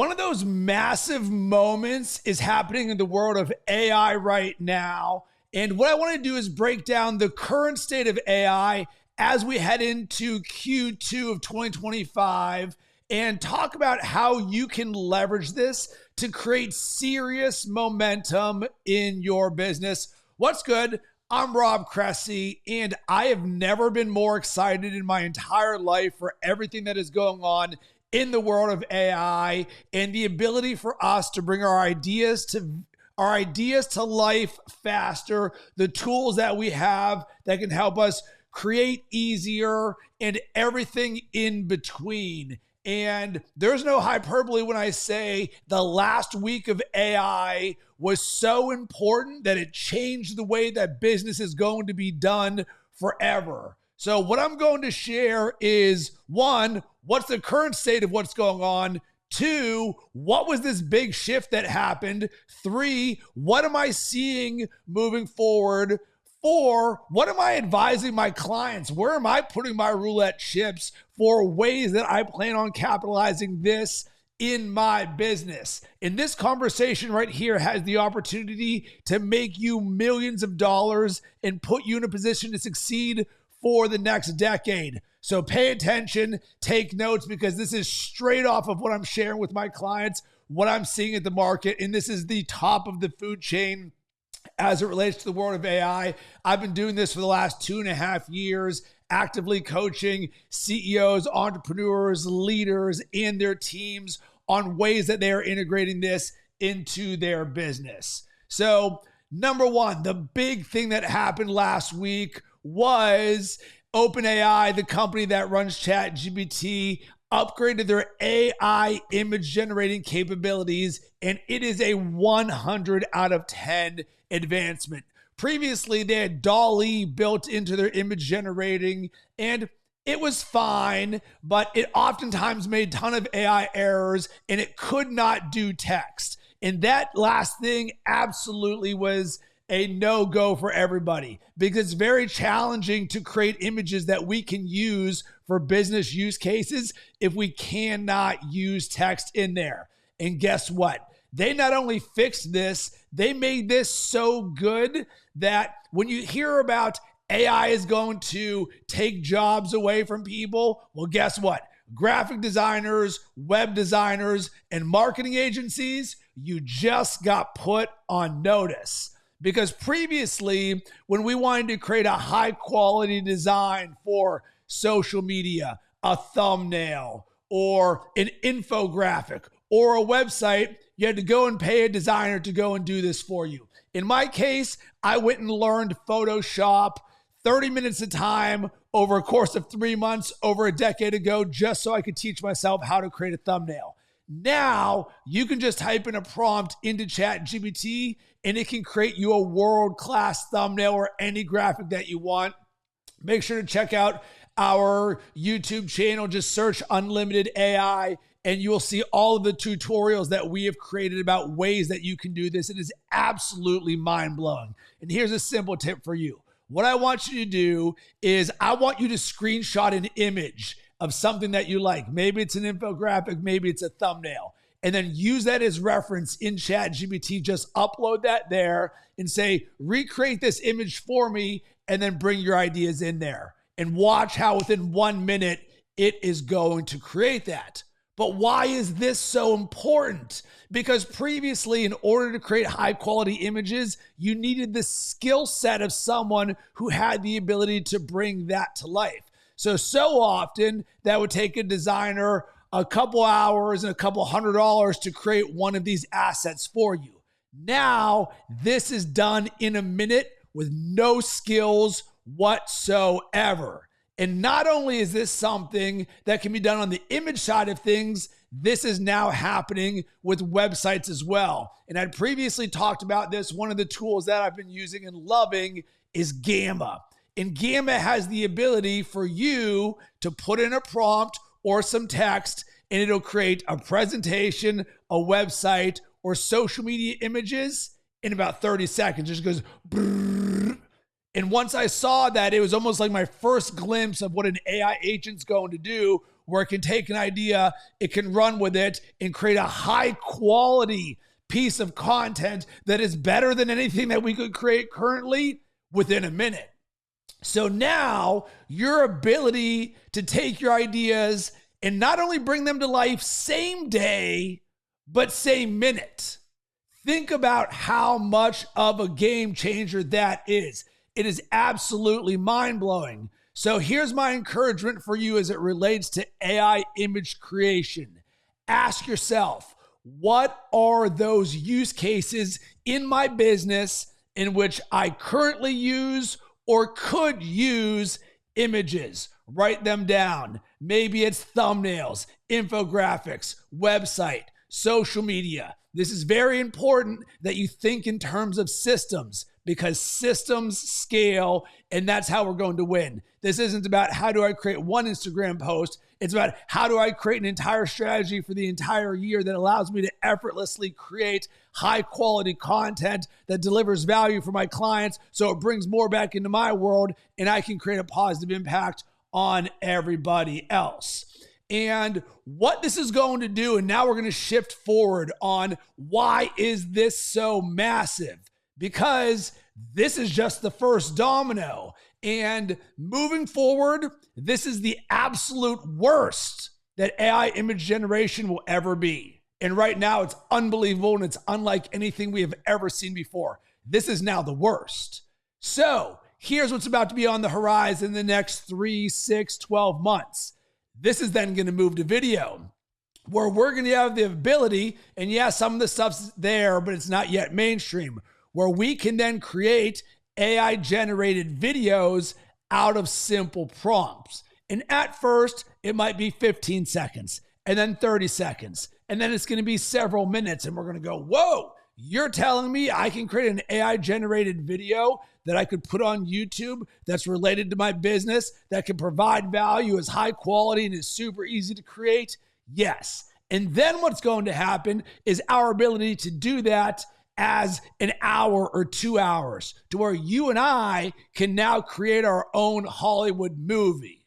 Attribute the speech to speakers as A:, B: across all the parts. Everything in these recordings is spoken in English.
A: One of those massive moments is happening in the world of AI right now. And what I want to do is break down the current state of AI as we head into Q2 of 2025 and talk about how you can leverage this to create serious momentum in your business. What's good? I'm Rob Cressy, and I have never been more excited in my entire life for everything that is going on in the world of AI and the ability for us to bring our ideas to life faster, the tools that we have that can help us create easier and everything in between. And there's no hyperbole when I say the last week of AI was so important that it changed the way that business is going to be done forever. So what I'm going to share is, one, what's the current state of what's going on? Two, what was this big shift that happened? Three, what am I seeing moving forward? Four, what am I advising my clients? Where am I putting my roulette chips for ways that I plan on capitalizing this in my business? And this conversation right here has the opportunity to make you millions of dollars and put you in a position to succeed for the next decade. So pay attention, take notes, because this is straight off of what I'm sharing with my clients, what I'm seeing at the market, and this is the top of the food chain as it relates to the world of AI. I've been doing this for the last 2.5 years, actively coaching CEOs, entrepreneurs, leaders, and their teams on ways that they are integrating this into their business. So, number one, the big thing that happened last week was OpenAI, the company that runs ChatGPT, upgraded their AI image generating capabilities, and it is a 100 out of 10 advancement. Previously, they had DALL-E built into their image generating, and it was fine, but it oftentimes made a ton of AI errors, and it could not do text. And that last thing absolutely was a no-go for everybody, because it's very challenging to create images that we can use for business use cases if we cannot use text in there. And guess what? They not only fixed this, they made this so good that when you hear about AI is going to take jobs away from people, well, guess what? Graphic designers, web designers, and marketing agencies, you just got put on notice. Because previously, when we wanted to create a high quality design for social media, a thumbnail, or an infographic, or a website, you had to go and pay a designer to go and do this for you. In my case, I went and learned Photoshop 30 minutes at a time over a course of 3 months over a decade ago, just so I could teach myself how to create a thumbnail. Now, you can just type in a prompt into ChatGPT and it can create you a world-class thumbnail or any graphic that you want. Make sure to check out our YouTube channel. Just search Unlimited AI and you will see all of the tutorials that we have created about ways that you can do this. It is absolutely mind-blowing. And here's a simple tip for you. What I want you to do is I want you to screenshot an image of something that you like. Maybe it's an infographic, maybe it's a thumbnail. And then use that as reference in ChatGPT. Just upload that there and say, recreate this image for me, and then bring your ideas in there. And watch how within 1 minute it is going to create that. But why is this so important? Because previously, in order to create high quality images, you needed the skill set of someone who had the ability to bring that to life. So often that would take a designer a couple hours and a couple $100 to create one of these assets for you. Now, this is done in a minute with no skills whatsoever. And not only is this something that can be done on the image side of things, this is now happening with websites as well. And I'd previously talked about this. One of the tools that I've been using and loving is Gamma. And Gamma has the ability for you to put in a prompt or some text, and it'll create a presentation, a website, or social media images in about 30 seconds. It just goes brrr. And once I saw that, it was almost like my first glimpse of what an AI agent's going to do where it can take an idea, it can run with it and create a high quality piece of content that is better than anything that we could create currently within a minute. So now your ability to take your ideas and not only bring them to life same day, but same minute. Think about how much of a game changer that is. It is absolutely mind-blowing. So here's my encouragement for you as it relates to AI image creation. Ask yourself, what are those use cases in my business in which I currently use or could use images? Write them down. Maybe it's thumbnails, infographics, website, social media. This is very important that you think in terms of systems, because systems scale, and that's how we're going to win. This isn't about how do I create one Instagram post. It's about how do I create an entire strategy for the entire year that allows me to effortlessly create high quality content that delivers value for my clients, so it brings more back into my world and I can create a positive impact on everybody else. And what this is going to do, and now we're going to shift forward on why is this so massive? Because this is just the first domino. And moving forward, this is the absolute worst that AI image generation will ever be. And right now it's unbelievable and it's unlike anything we have ever seen before. This is now the worst. So here's what's about to be on the horizon in the next 3, 6, 12 months. This is then going to move to video, where we're going to have the ability, and yeah, some of the stuff's there, but it's not yet mainstream, where we can then create AI generated videos out of simple prompts. And at first, it might be 15 seconds, and then 30 seconds, and then it's going to be several minutes, and we're going to go, whoa, you're telling me I can create an AI generated video that I could put on YouTube that's related to my business, that can provide value, is high quality, and is super easy to create? Yes. And then what's going to happen is our ability to do that as an hour or 2 hours, to where you and I can now create our own Hollywood movie.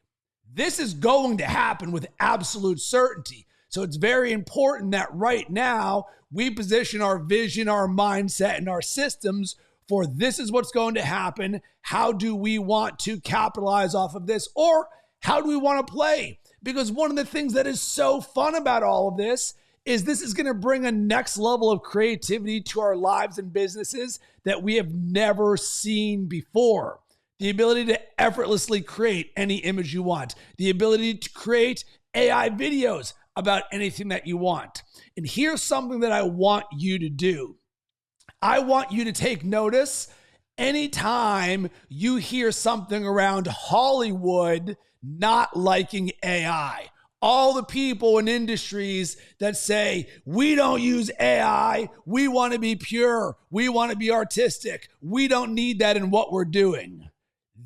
A: This is going to happen with absolute certainty. So it's very important that right now we position our vision, our mindset, and our systems for this is what's going to happen. How do we want to capitalize off of this? Or how do we want to play? Because one of the things that is so fun about all of this is going to bring a next level of creativity to our lives and businesses that we have never seen before. The ability to effortlessly create any image you want. The ability to create AI videos about anything that you want. And here's something that I want you to do. I want you to take notice anytime you hear something around Hollywood not liking AI. All the people in industries that say, we don't use AI, we want to be pure, we want to be artistic, we don't need that in what we're doing.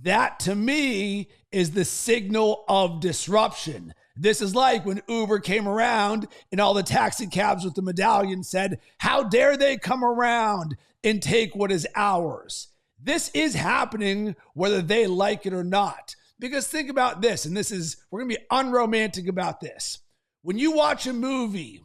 A: That to me is the signal of disruption. This is like when Uber came around and all the taxi cabs with the medallion said, how dare they come around and take what is ours? This is happening whether they like it or not. Because think about this, and we're going to be unromantic about this. When you watch a movie,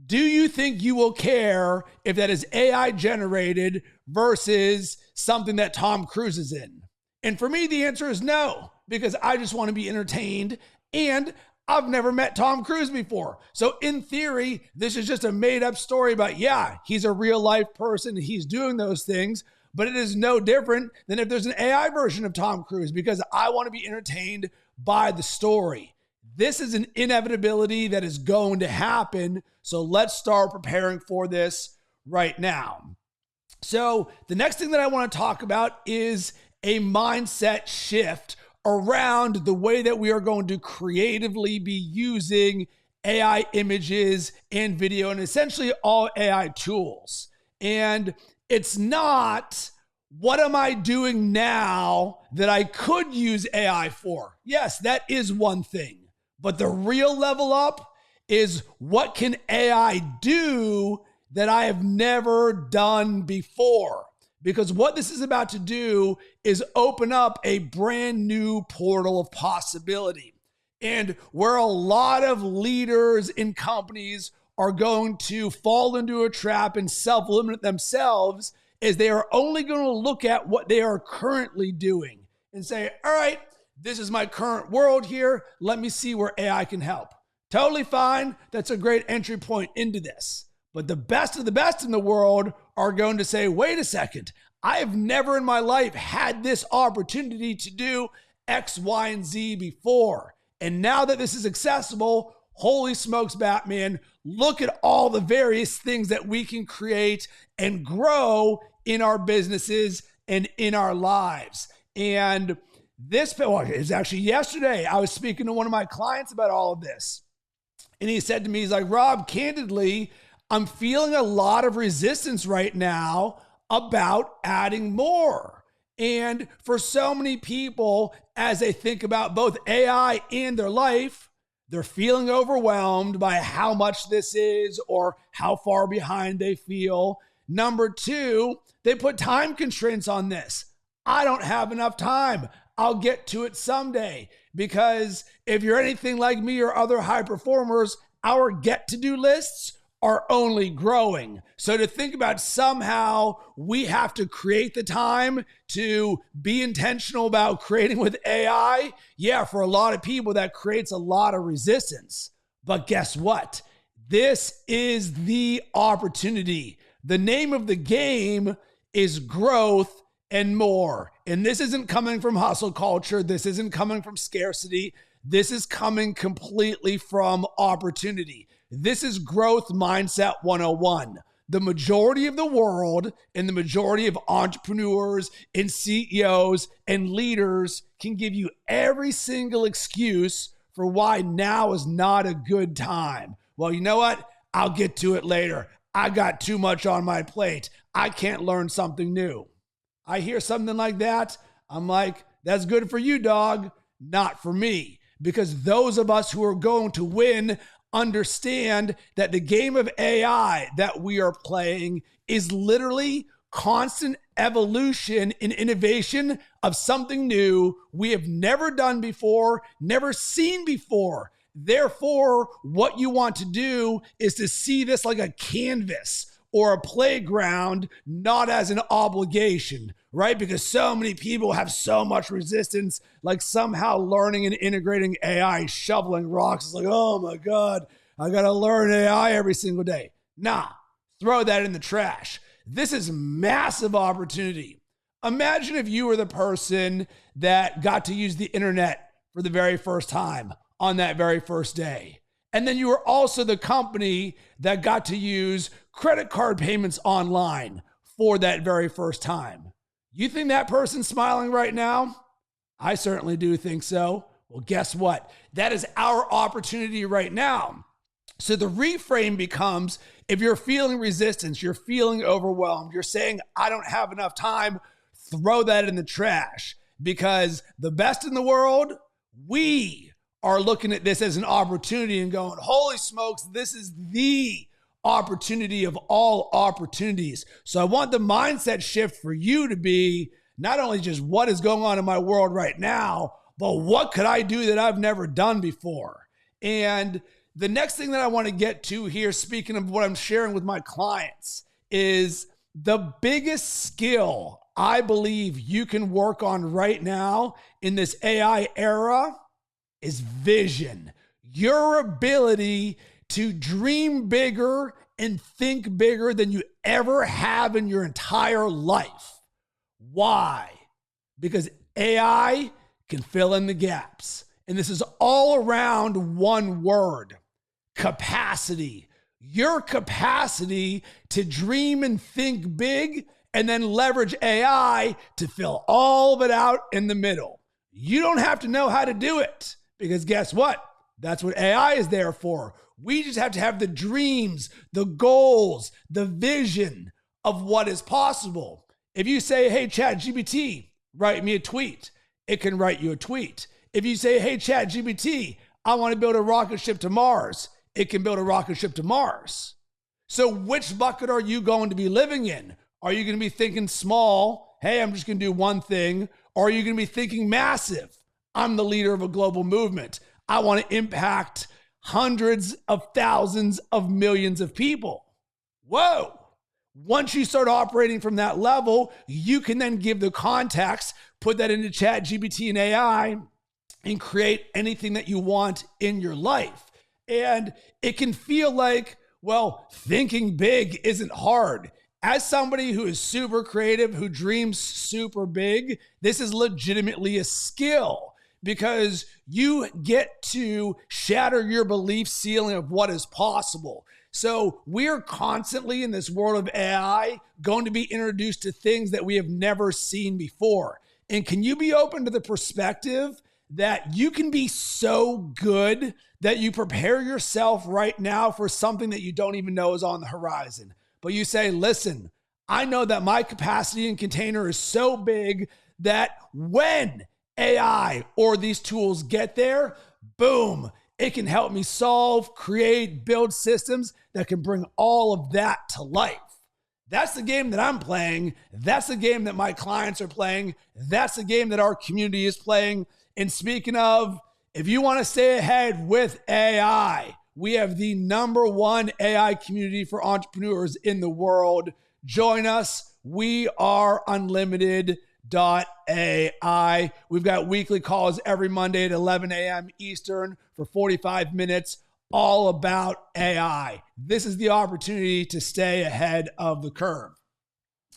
A: do you think you will care if that is AI generated versus something that Tom Cruise is in? And for me, the answer is no, because I just want to be entertained, and I've never met Tom Cruise before. So in theory, this is just a made up story about, yeah, he's a real life person. He's doing those things, but it is no different than if there's an AI version of Tom Cruise, because I want to be entertained by the story. This is an inevitability that is going to happen. So let's start preparing for this right now. So the next thing that I want to talk about is a mindset shift around the way that we are going to creatively be using AI images and video and essentially all AI tools. And it's not, what am I doing now that I could use AI for? Yes, that is one thing. But the real level up is, what can AI do that I have never done before? Because what this is about to do is open up a brand new portal of possibility. And where a lot of leaders in companies are going to fall into a trap and self-limit themselves is they are only going to look at what they are currently doing and say, all right, this is my current world here. Let me see where AI can help. Totally fine. That's a great entry point into this. But the best of the best in the world are going to say, wait a second, I have never in my life had this opportunity to do X, Y, and Z before. And now that this is accessible, holy smokes, Batman, look at all the various things that we can create and grow in our businesses and in our lives. And this is actually yesterday, I was speaking to one of my clients about all of this. And he said to me, he's like, Rob, candidly, I'm feeling a lot of resistance right now about adding more. And for so many people, as they think about both AI and their life, they're feeling overwhelmed by how much this is or how far behind they feel. Number two, they put time constraints on this. I don't have enough time. I'll get to it someday. Because if you're anything like me or other high performers, our get-to-do lists are only growing. So to think about somehow we have to create the time to be intentional about creating with AI, yeah, for a lot of people, that creates a lot of resistance. But guess what? This is the opportunity. The name of the game is growth and more. And this isn't coming from hustle culture. This isn't coming from scarcity. This is coming completely from opportunity. This is growth mindset 101. The majority of the world and the majority of entrepreneurs and CEOs and leaders can give you every single excuse for why now is not a good time. Well, you know what? I'll get to it later. I got too much on my plate. I can't learn something new. I hear something like that. I'm like, that's good for you, dog. Not for me. Because those of us who are going to win understand that the game of AI that we are playing is literally constant evolution and innovation of something new we have never done before, never seen before. Therefore, what you want to do is to see this like a canvas or a playground, not as an obligation, right? Because so many people have so much resistance, like somehow learning and integrating AI, shoveling rocks. It's like, oh my God, I got to learn AI every single day. Nah, throw that in the trash. This is massive opportunity. Imagine if you were the person that got to use the internet for the very first time on that very first day. And then you were also the company that got to use credit card payments online for that very first time. You think that person's smiling right now? I certainly do think so. Well, guess what? That is our opportunity right now. So the reframe becomes, if you're feeling resistance, you're feeling overwhelmed, you're saying, I don't have enough time, throw that in the trash. Because the best in the world, we are looking at this as an opportunity and going, holy smokes, this is the opportunity of all opportunities. So I want the mindset shift for you to be not only just what is going on in my world right now, but what could I do that I've never done before? And the next thing that I want to get to here, speaking of what I'm sharing with my clients, is the biggest skill I believe you can work on right now in this AI era is vision. Your ability to dream bigger and think bigger than you ever have in your entire life. Why? Because AI can fill in the gaps. And this is all around one word: capacity. Your capacity to dream and think big and then leverage AI to fill all of it out in the middle. You don't have to know how to do it. Because guess what? That's what AI is there for. We just have to have the dreams, the goals, the vision of what is possible. If you say, hey, ChatGPT, write me a tweet, it can write you a tweet. If you say, hey, ChatGPT, I want to build a rocket ship to Mars, it can build a rocket ship to Mars. So which bucket are you going to be living in? Are you going to be thinking small? Hey, I'm just going to do one thing. Or are you going to be thinking massive? I'm the leader of a global movement. I want to impact hundreds of thousands of millions of people. Whoa. Once you start operating from that level, you can then give the context, put that into ChatGPT and AI, and create anything that you want in your life. And it can feel like, well, thinking big isn't hard. As somebody who is super creative, who dreams super big, this is legitimately a skill because you get to shatter your belief ceiling of what is possible. So we're constantly in this world of AI going to be introduced to things that we have never seen before. And can you be open to the perspective that you can be so good that you prepare yourself right now for something that you don't even know is on the horizon? But you say, listen, I know that my capacity and container is so big that when AI or these tools get there, boom, it can help me solve, create, build systems that can bring all of that to life. That's the game that I'm playing. That's the game that my clients are playing. That's the game that our community is playing. And speaking of, if you want to stay ahead with AI, we have the #1 AI community for entrepreneurs in the world. Join us. We are unlimited.ai. We've got weekly calls every Monday at 11 a.m. Eastern for 45 minutes, all about AI. This is the opportunity to stay ahead of the curve.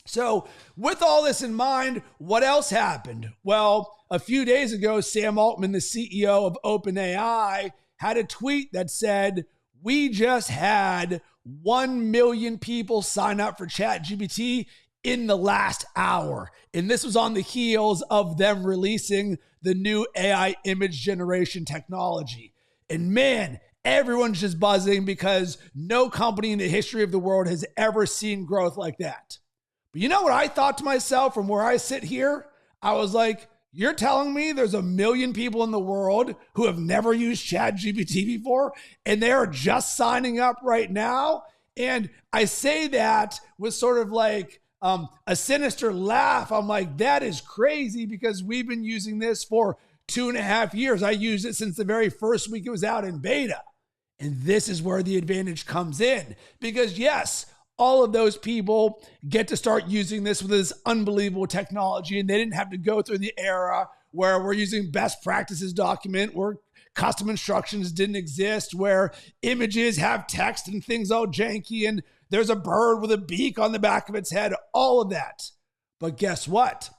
A: So with all this in mind, what else happened? Well, a few days ago, Sam Altman, the CEO of OpenAI, had a tweet that said, we just had 1 million people sign up for ChatGPT in the last hour. And this was on the heels of them releasing the new AI image generation technology. And man, everyone's just buzzing because no company in the history of the world has ever seen growth like that. But you know what I thought to myself from where I sit here? I was like, you're telling me there's 1 million people in the world who have never used ChatGPT before, and they're just signing up right now? And I say that with sort of like a sinister laugh. I'm like, that is crazy because we've been using this for 2.5 years. I used it since the very first week it was out in beta. And this is where the advantage comes in because yes, all of those people get to start using this with this unbelievable technology, and they didn't have to go through the era where we're using best practices document, where custom instructions didn't exist, where images have text and things all janky, and there's a bird with a beak on the back of its head, all of that. But guess what?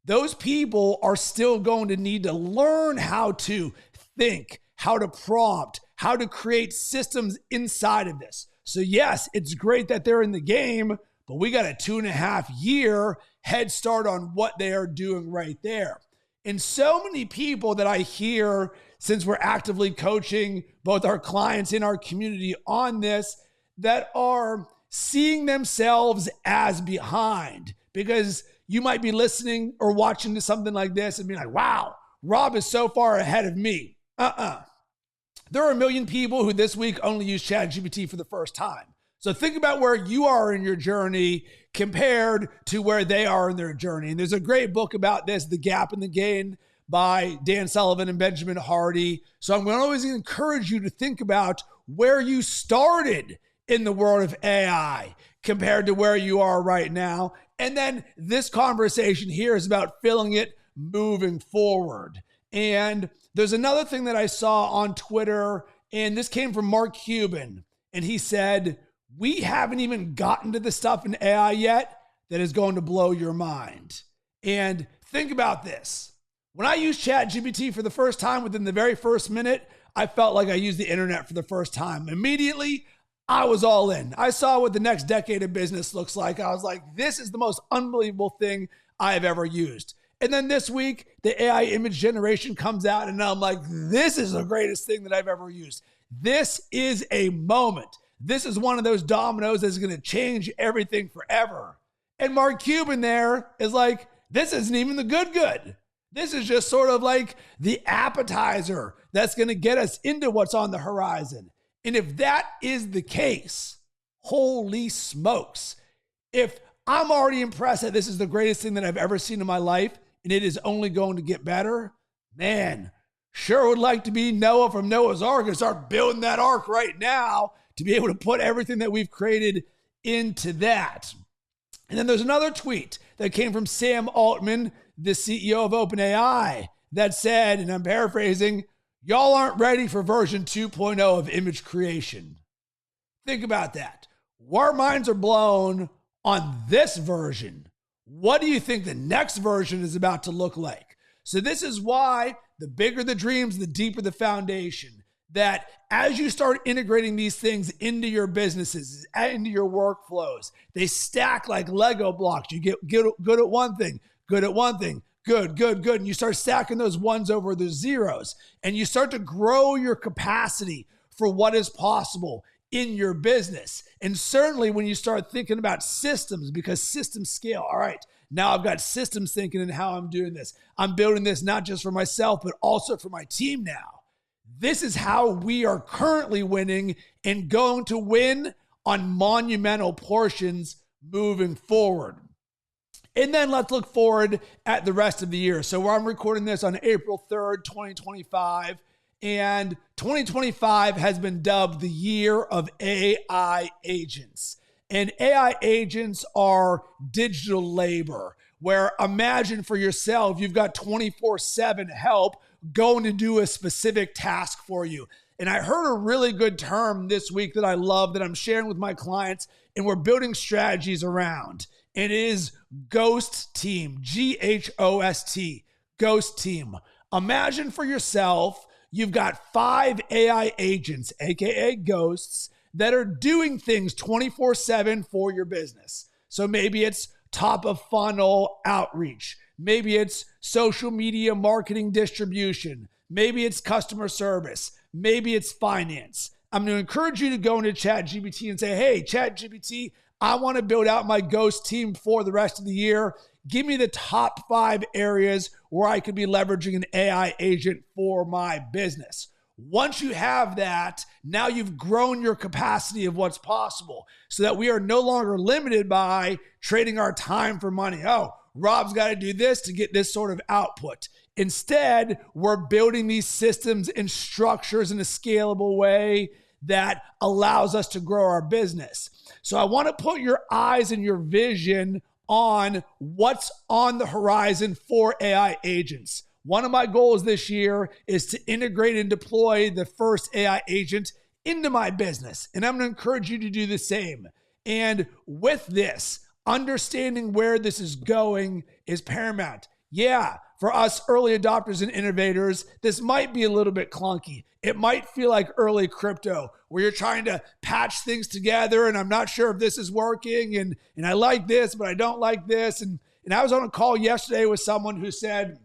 A: Those people are still going to need to learn how to think, how to prompt, how to create systems inside of this. So yes, it's great that they're in the game, but we got a 2.5 year head start on what they are doing right there. And so many people that I hear, since we're actively coaching both our clients and our community on this, that are seeing themselves as behind, because you might be listening or watching to something like this and be like, wow, Rob is so far ahead of me. There are 1 million people who this week only use ChatGPT for the first time. So think about where you are in your journey compared to where they are in their journey. And there's a great book about this, The Gap and the Gain, by Dan Sullivan and Benjamin Hardy. So I'm going to always encourage you to think about where you started in the world of AI compared to where you are right now. And then this conversation here is about filling it moving forward. And there's another thing that I saw on Twitter, and this came from Mark Cuban, and he said, we haven't even gotten to the stuff in AI yet that is going to blow your mind. And think about this. When I used ChatGPT for the first time, within the very first minute, I felt like I used the internet for the first time. Immediately, I was all in. I saw what the next decade of business looks like. I was like, this is the most unbelievable thing I have ever used. And then this week, the AI image generation comes out, and I'm like, this is the greatest thing that I've ever used. This is a moment. This is one of those dominoes that's going to change everything forever. And Mark Cuban there is like, this isn't even the good. This is just sort of like the appetizer that's going to get us into what's on the horizon. And if that is the case, holy smokes. If I'm already impressed that this is the greatest thing that I've ever seen in my life, and it is only going to get better, man, Sure would like to be Noah from Noah's Ark and start building that ark right now to be able to put everything that we've created into that. And then there's another tweet that came from Sam Altman, the CEO of OpenAI, that said, and I'm paraphrasing, y'all aren't ready for version 2.0 of image creation. Think about that. Our minds are blown on this version. What do you think the next version is about to look like? So this is why the bigger the dreams, the deeper the foundation. That as you start integrating these things into your businesses, into your workflows, they stack like Lego blocks. You get good at one thing, good at one thing, good. And you start stacking those ones over the zeros. And you start to grow your capacity for what is possible in your business. And certainly when you start thinking about systems, because systems scale. All right, now I've got systems thinking in how I'm doing this. I'm building this not just for myself, but also for my team now. This is how we are currently winning and going to win on monumental portions moving forward. And then let's look forward at the rest of the year. So I'm recording this on April 3rd, 2025. And 2025 has been dubbed the year of AI agents. And AI agents are digital labor, where imagine for yourself, you've got 24/7 help going to do a specific task for you. And I heard a really good term this week that I love that I'm sharing with my clients and we're building strategies around. And it is ghost team, GHOST, ghost team. Imagine for yourself, you've got 5 AI agents, AKA ghosts, that are doing things 24/7 for your business. So maybe it's top of funnel outreach. Maybe it's social media marketing distribution. Maybe it's customer service. Maybe it's finance. I'm going to encourage you to go into ChatGPT and say, hey, ChatGPT, I want to build out my ghost team for the rest of the year. Give me the top 5 areas where I could be leveraging an AI agent for my business. Once you have that, now you've grown your capacity of what's possible so that we are no longer limited by trading our time for money. Oh, Rob's got to do this to get this sort of output. Instead, we're building these systems and structures in a scalable way that allows us to grow our business. So I want to put your eyes and your vision on what's on the horizon for AI agents. One of my goals this year is to integrate and deploy the first AI agent into my business. And I'm going to encourage you to do the same. And with this, understanding where this is going is paramount. Yeah, for us early adopters and innovators, this might be a little bit clunky. It might feel like early crypto where you're trying to patch things together and I'm not sure if this is working and I like this, but I don't like this. And I was on a call yesterday with someone who said,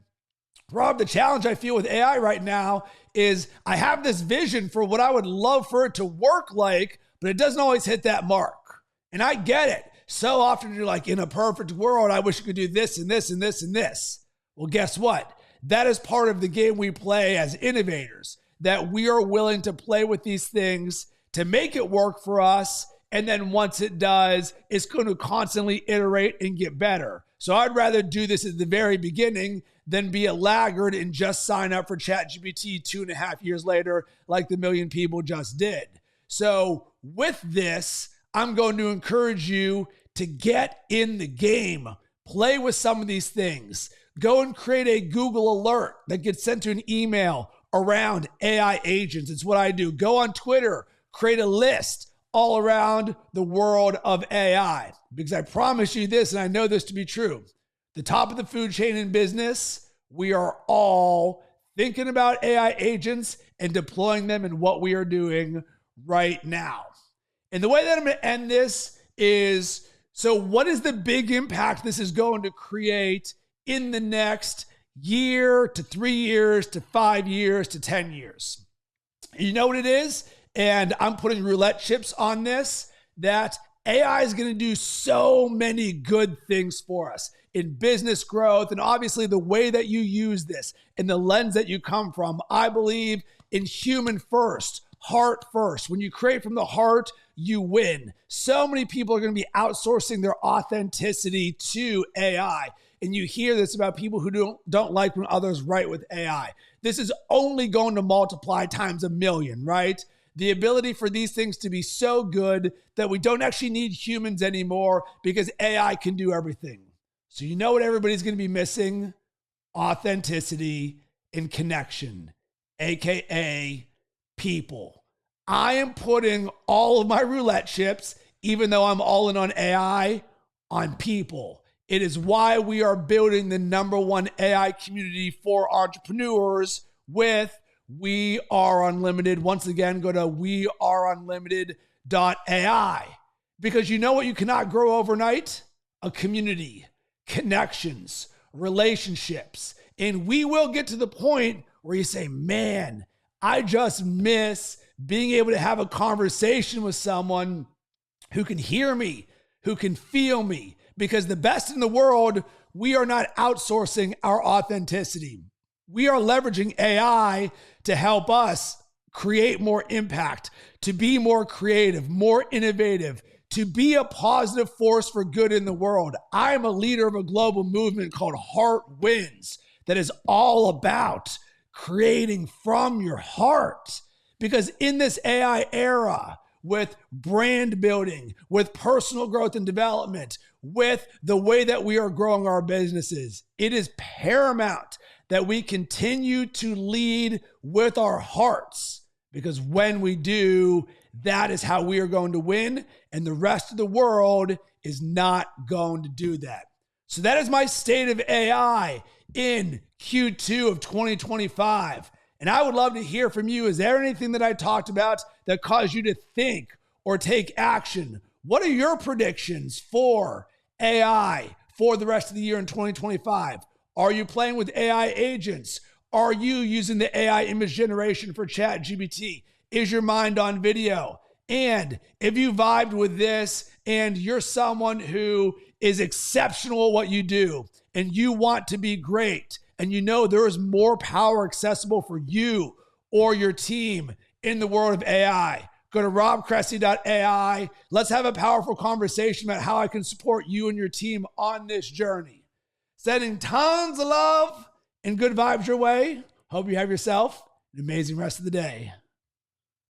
A: Rob, the challenge I feel with AI right now is I have this vision for what I would love for it to work like, but it doesn't always hit that mark. And I get it. So often you're like, in a perfect world, I wish you could do this and this and this and this. Well, guess what? That is part of the game we play as innovators, that we are willing to play with these things to make it work for us. And then once it does, it's going to constantly iterate and get better. So I'd rather do this at the very beginning than be a laggard and just sign up for ChatGPT 2.5 years later, like the million people just did. So with this, I'm going to encourage you to get in the game, play with some of these things, go and create a Google alert that gets sent to an email around AI agents. It's what I do. Go on Twitter, create a list all around the world of AI, because I promise you this, and I know this to be true. The top of the food chain in business, we are all thinking about AI agents and deploying them in what we are doing right now. And the way that I'm going to end this is, so what is the big impact this is going to create in the next year to 3 years to 5 years to 10 years? You know what it is? And I'm putting roulette chips on this, that AI is going to do so many good things for us in business growth. And obviously the way that you use this and the lens that you come from, I believe in human first, heart first. When you create from the heart, you win. So many people are going to be outsourcing their authenticity to AI. and you hear this about people who don't like when others write with AI. This is only going to multiply times a million, right? The ability for these things to be so good that we don't actually need humans anymore because AI can do everything. So you know what everybody's going to be missing? Authenticity and connection, AKA people. I am putting all of my roulette chips, even though I'm all in on AI, on people. It is why we are building the #1 AI community for entrepreneurs with We Are Unlimited. Once again, go to weareunlimited.ai. Because you know what you cannot grow overnight? A community, connections, relationships. And we will get to the point where you say, man, I just miss being able to have a conversation with someone who can hear me, who can feel me. Because the best in the world, we are not outsourcing our authenticity. We are leveraging AI to help us create more impact, to be more creative, more innovative, to be a positive force for good in the world. I am a leader of a global movement called Heart Wins that is all about creating from your heart. Because in this AI era, with brand building, with personal growth and development, with the way that we are growing our businesses, it is paramount that we continue to lead with our hearts. Because when we do, that is how we are going to win. And the rest of the world is not going to do that. So that is my state of AI in Q2 of 2025. And I would love to hear from you. Is there anything that I talked about that caused you to think or take action? What are your predictions for AI for the rest of the year in 2025? Are you playing with AI agents? Are you using the AI image generation for ChatGPT? Is your mind on video? And if you vibed with this and you're someone who is exceptional at what you do and you want to be great and you know there is more power accessible for you or your team in the world of AI, go to robcressy.ai. Let's have a powerful conversation about how I can support you and your team on this journey. Sending tons of love and good vibes your way. Hope you have yourself an amazing rest of the day.